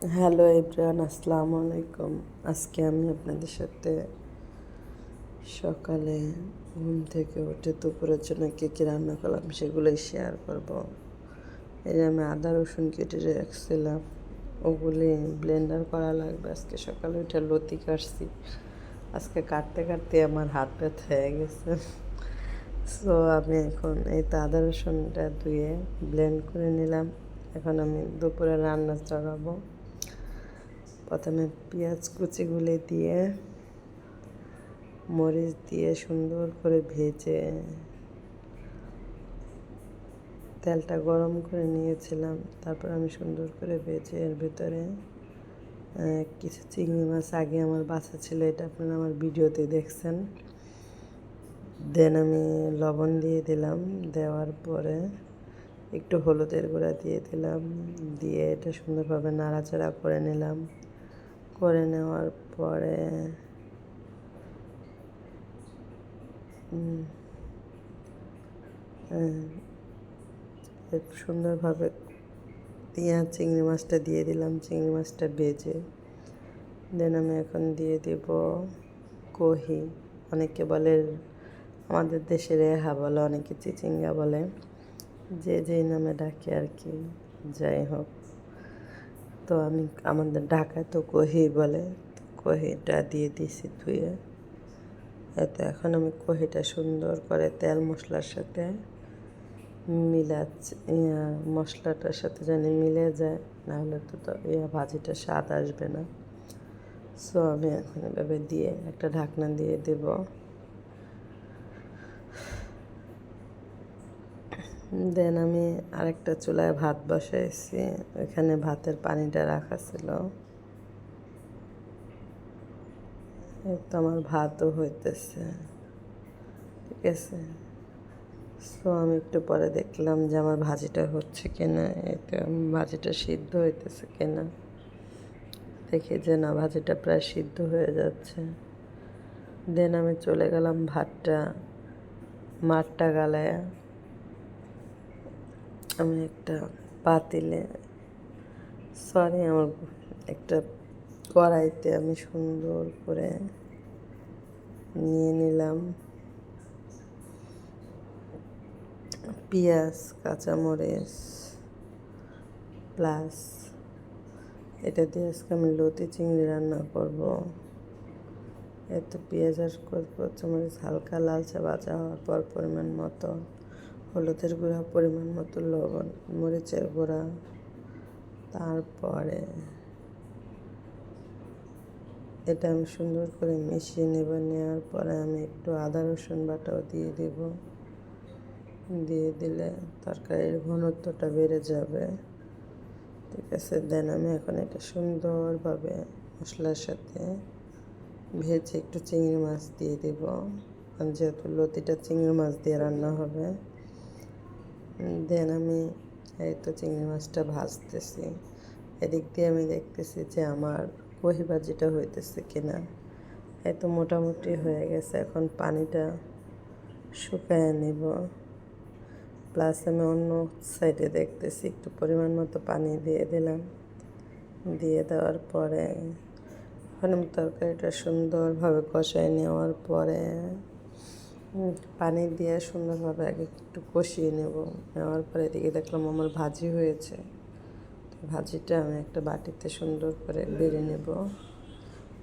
Hello everyone, আসসালামু আলাইকুম। আজকে আমি আপনাদের সাথে সকালে ঘুম থেকে উঠে দুপুরের জন্য কী কী রান্না করলাম সেগুলোই শেয়ার করব। এই যে আমি আদা রসুন কেটে রাখছিলাম, ওগুলি ব্লেন্ডার করা লাগবে। আজকে সকালে উঠে লতি কাটছি, আজকে কাটতে কাটতে আমার হাত ব্যথা হয়ে গেছে। সো আমি এখন এই তো আদা রসুনটা ধুয়ে ব্লেন্ড করে নিলাম। এখন আমি দুপুরে রান্না চড়াবো। প্রথমে পেঁয়াজ কুচিগুলি দিয়ে মরিচ দিয়ে সুন্দর করে ভেজে তেলটা গরম করে নিয়েছিলাম। তারপর আমি সুন্দর করে ভেজে এর ভিতরে কিছু চিংড়ি মাছ আগে আমার বাছা ছিল, এটা আপনারা আমার ভিডিওতে দেখছেন। দেন আমি লবণ দিয়ে দিলাম, দেওয়ার পরে একটু হলুদের গুঁড়া দিয়ে দিলাম, দিয়ে এটা সুন্দরভাবে নাড়াচাড়া করে নিলাম। করে নেওয়ার পরে সুন্দরভাবে চিংড়ি মাছটা দিয়ে দিলাম, চিংড়ি মাছটা ভেজে। দেন আমি এখন দিয়ে দেব কহি, অনেকে বলে আমাদের দেশে রেহা বলে, অনেকে চিচিঙ্গা বলে, যে যেই নামে ডাকে আর কি, যাই হোক। তো আমি আমাদের ঢাকায় তো কহি বলে, কহিটা দিয়ে দিছি ধুয়ে। এতে এখন আমি কহিটা সুন্দর করে তেল মশলার সাথে মিলাচ্ছি, মশলাটার সাথে জানি মিলে যায়, নাহলে তো ভাজিটা স্বাদ আসবে না। সো আমি এখন এভাবে দিয়ে একটা ঢাকনা দিয়ে দেব। দেন আমি আরেকটা চুলায় ভাত বসাইছি, ওইখানে ভাতের পানিটা রাখা ছিল। এই তো আমার ভাতও হইতেছে, ঠিক আছে। সো আমি একটু পরে দেখলাম যে আমার ভাজিটা হচ্ছে কিনা, এতে ভাজিটা সিদ্ধ হইতেছে কিনা। দেখি যে না, ভাজিটা প্রায় সিদ্ধ হয়ে যাচ্ছে। দেন আমি চলে গেলাম মাঠটা গালায়। আমি একটা পাতিলে, আমার একটা কড়াইতে আমি সুন্দর করে নিয়ে নিলাম পেঁয়াজ, কাঁচামরিচ, প্লাস এটা দিয়ে আজকে আমি লতি চিংড়ি রান্না করব। এত পেঁয়াজ আর কাঁচামরিচ হালকা লালচে ভাজা হওয়ার পর পরিমাণ মতো হলুদের গুঁড়া, পরিমাণ মতো লবণ, মরিচের গুঁড়া, তারপরে এটা আমি সুন্দর করে মিশিয়ে নেব। নেওয়ার পরে আমি একটু আদা রসুন বাটাও দিয়ে দেব। দিয়ে দিলে তরকারির ঘনত্বটা বেড়ে যাবে, ঠিক আছে। দেন আমি এখন এটা সুন্দরভাবে মশলার সাথে ভেজে একটু চিংড়ি মাছ দিয়ে দেব, যেহেতু লতিটা চিংড়ি মাছ দিয়ে রান্না হবে। দেন আমি এই তো চিংড়ি মাছটা ভাজতেছি, এদিক দিয়ে আমি দেখতেছি যে আমার কহি ভাজিটা হইতেছে কিনা। এই তো মোটামুটি হয়ে গেছে, এখন পানিটা শুকায় নিব। প্লাস আমি অন্য সাইডে দেখতেছি, একটু পরিমাণ মতো পানি দিয়ে দিলাম। দিয়ে দেওয়ার পরে এখন আমি তরকারিটা সুন্দরভাবে কষায় নেওয়ার পরে পানি দিয়ে সুন্দরভাবে আগে একটু কষিয়ে নেওয়ার পরে এদিকে দেখলাম আমার ভাজি হয়েছে। ভাজিটা আমি একটা বাটিতে সুন্দর করে বেড়ে নেব।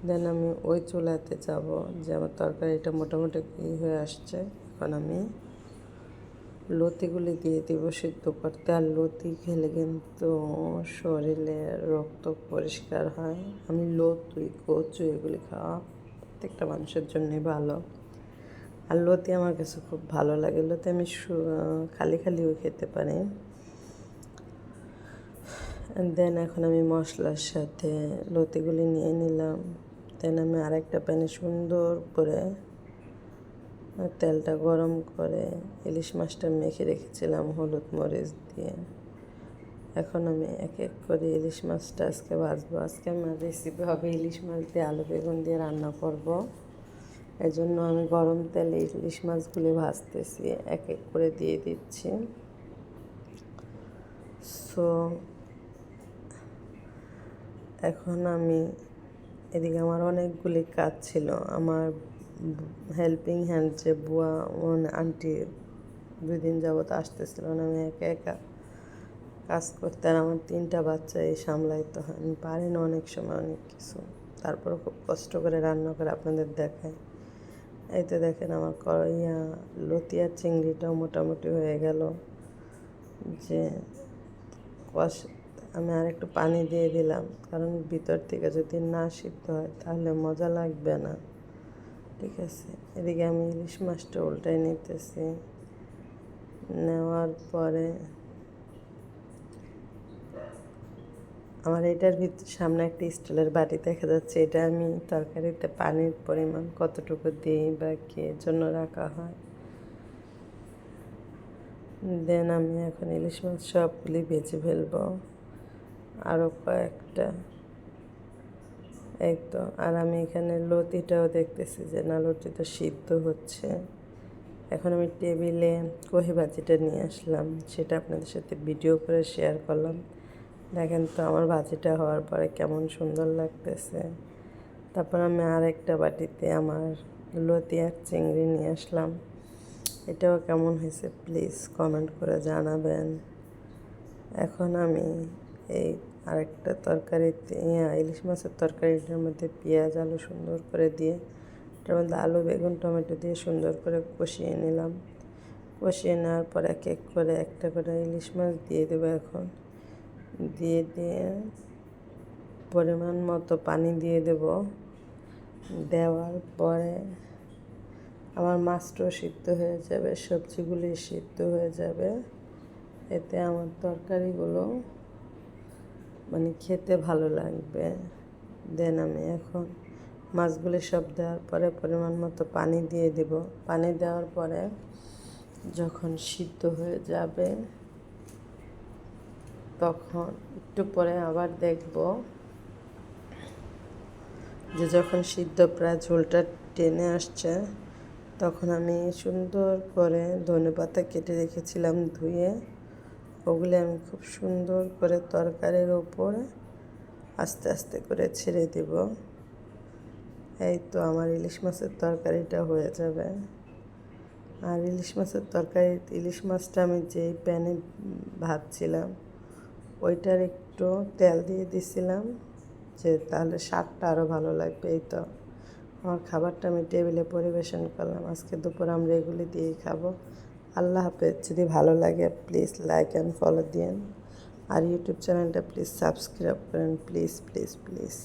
দেন আমি ওই চুলাতে যাব যে আমার তরকারিটা মোটামুটি হয়ে আসছে। এখন আমি লতিগুলি দিয়ে দিব সিদ্ধ করতে। আর লতি খেলে কিন্তু শরীরে রক্ত পরিষ্কার হয়। আমি লতি, কচু এগুলি খাওয়া প্রত্যেকটা মানুষের জন্যই ভালো। আর লতি আমার কাছে খুব ভালো লাগে। লতি আমি খালি খালিও খেতে পারি। দেন এখন আমি মশলার সাথে লতিগুলি নিয়ে নিলাম। দেন আমি আরেকটা প্যানে সুন্দর করে তেলটা গরম করে ইলিশ মাছটা মেখে রেখেছিলাম হলুদ মরিচ দিয়ে। এখন আমি এক এক করে ইলিশ মাছটা আজকে ভাজবো। আজকে আমার রেসিপি হবে ইলিশ মাছ দিয়ে আলু বেগুন দিয়ে রান্না করব। এই জন্য আমি গরম তেলে ইলিশ মাছগুলি ভাজতেছি, এক এক করে দিয়ে দিচ্ছি। সো এখন আমি এদিকে আমার অনেকগুলি কাজ ছিল। আমার হেল্পিং হ্যান্ড যে বুয়া মানে আন্টি 2 দিন যাবত আসতেছিল না, আমি একা একা কাজ করতে, আর আমার 3টা বাচ্চা এই সামলাইতে হয়। আমি পারি না অনেক সময় অনেক কিছু, তারপরে খুব কষ্ট করে রান্না করে আপনাদের দেখাই। এই তো দেখেন আমার লতিয়ার চিংড়িটাও মোটামুটি হয়ে গেল। যে কষ আমি আর একটু পানি দিয়ে দিলাম, কারণ ভিতর থেকে যদি না সিদ্ধ হয় তাহলে মজা লাগবে না। ঠিক আছে, এদিকে আমি ইলিশ মাছটা উল্টাই নিতেছি। নেওয়ার পরে আমার এটার সামনে একটা স্টিলের বাটি দেখা যাচ্ছে। এটা আমি তরকারিতে পানির পরিমাণ কতটুকু দিই বা কি জন্য রাখা হয়। দেন আমি এখন ইলিশ মাছ সবগুলি ভেজে ফেলবো, আরও কয়েকটা। এই তো, আর আমি এখানে লতিটাও দেখতেছি যে না, লতিটা সিদ্ধ হচ্ছে। এখন আমি টেবিলে কহি ভাজিটা নিয়ে আসলাম, সেটা আপনাদের সাথে ভিডিও করে শেয়ার করলাম। দেখেন তো আমার ভাজিটা হওয়ার পরে কেমন সুন্দর লাগতেছে। তারপর আমি আরেকটা বাটিতে আমার লতি আর চিংড়ি নিয়ে আসলাম। এটাও কেমন হয়েছে প্লিজ কমেন্ট করে জানাবেন। এখন আমি এই আরেকটা তরকারিতে ইলিশ মাছের তরকারিটার মধ্যে পেঁয়াজ আলু সুন্দর করে দিয়ে, এটার মধ্যে আলু বেগুন টমেটো দিয়ে সুন্দর করে কষিয়ে নিলাম। কষিয়ে নেওয়ার পর এক এক করে একটা করে ইলিশ মাছ দিয়ে দেবো। এখন দিয়ে পরিমাণ মতো পানি দিয়ে দেব। দেওয়ার পরে আমার মাছটাও সিদ্ধ হয়ে যাবে, সবজিগুলি সিদ্ধ হয়ে যাবে। এতে আমার তরকারিগুলো মানে খেতে ভালো লাগবে। দেন আমি এখন মাছগুলি সব দেওয়ার পরে পরিমাণ মতো পানি দিয়ে দেব। পানি দেওয়ার পরে যখন সিদ্ধ হয়ে যাবে তখন একটু পরে আবার দেখব যে যখন সিদ্ধ প্রায় ঝোলটা টেনে আসছে, তখন আমি সুন্দর করে ধনেপাতা কেটে রেখেছিলাম ধুয়ে, ওগুলি আমি খুব সুন্দর করে তরকারির ওপরে আস্তে আস্তে করে ছেড়ে দেব। এই তো আমার ইলিশ মাছের তরকারিটা হয়ে যাবে। আর ইলিশ মাছটা আমি যেই প্যানে ভাজছিলাম ওইটার একটু তেল দিয়ে দিছিলাম, যে তাহলে স্বাদটা আরও ভালো লাগবে। এই তো আমার খাবারটা আমি টেবিলে পরিবেশন করলাম। আজকে দুপুর আমরা এগুলি দিয়েই খাবো। আল্লাহ হাফেজ। যদি ভালো লাগে প্লিজ লাইক অ্যান্ড ফলো দিন, আর ইউটিউব চ্যানেলটা প্লিজ সাবস্ক্রাইব করেন, প্লিজ প্লিজ প্লিজ।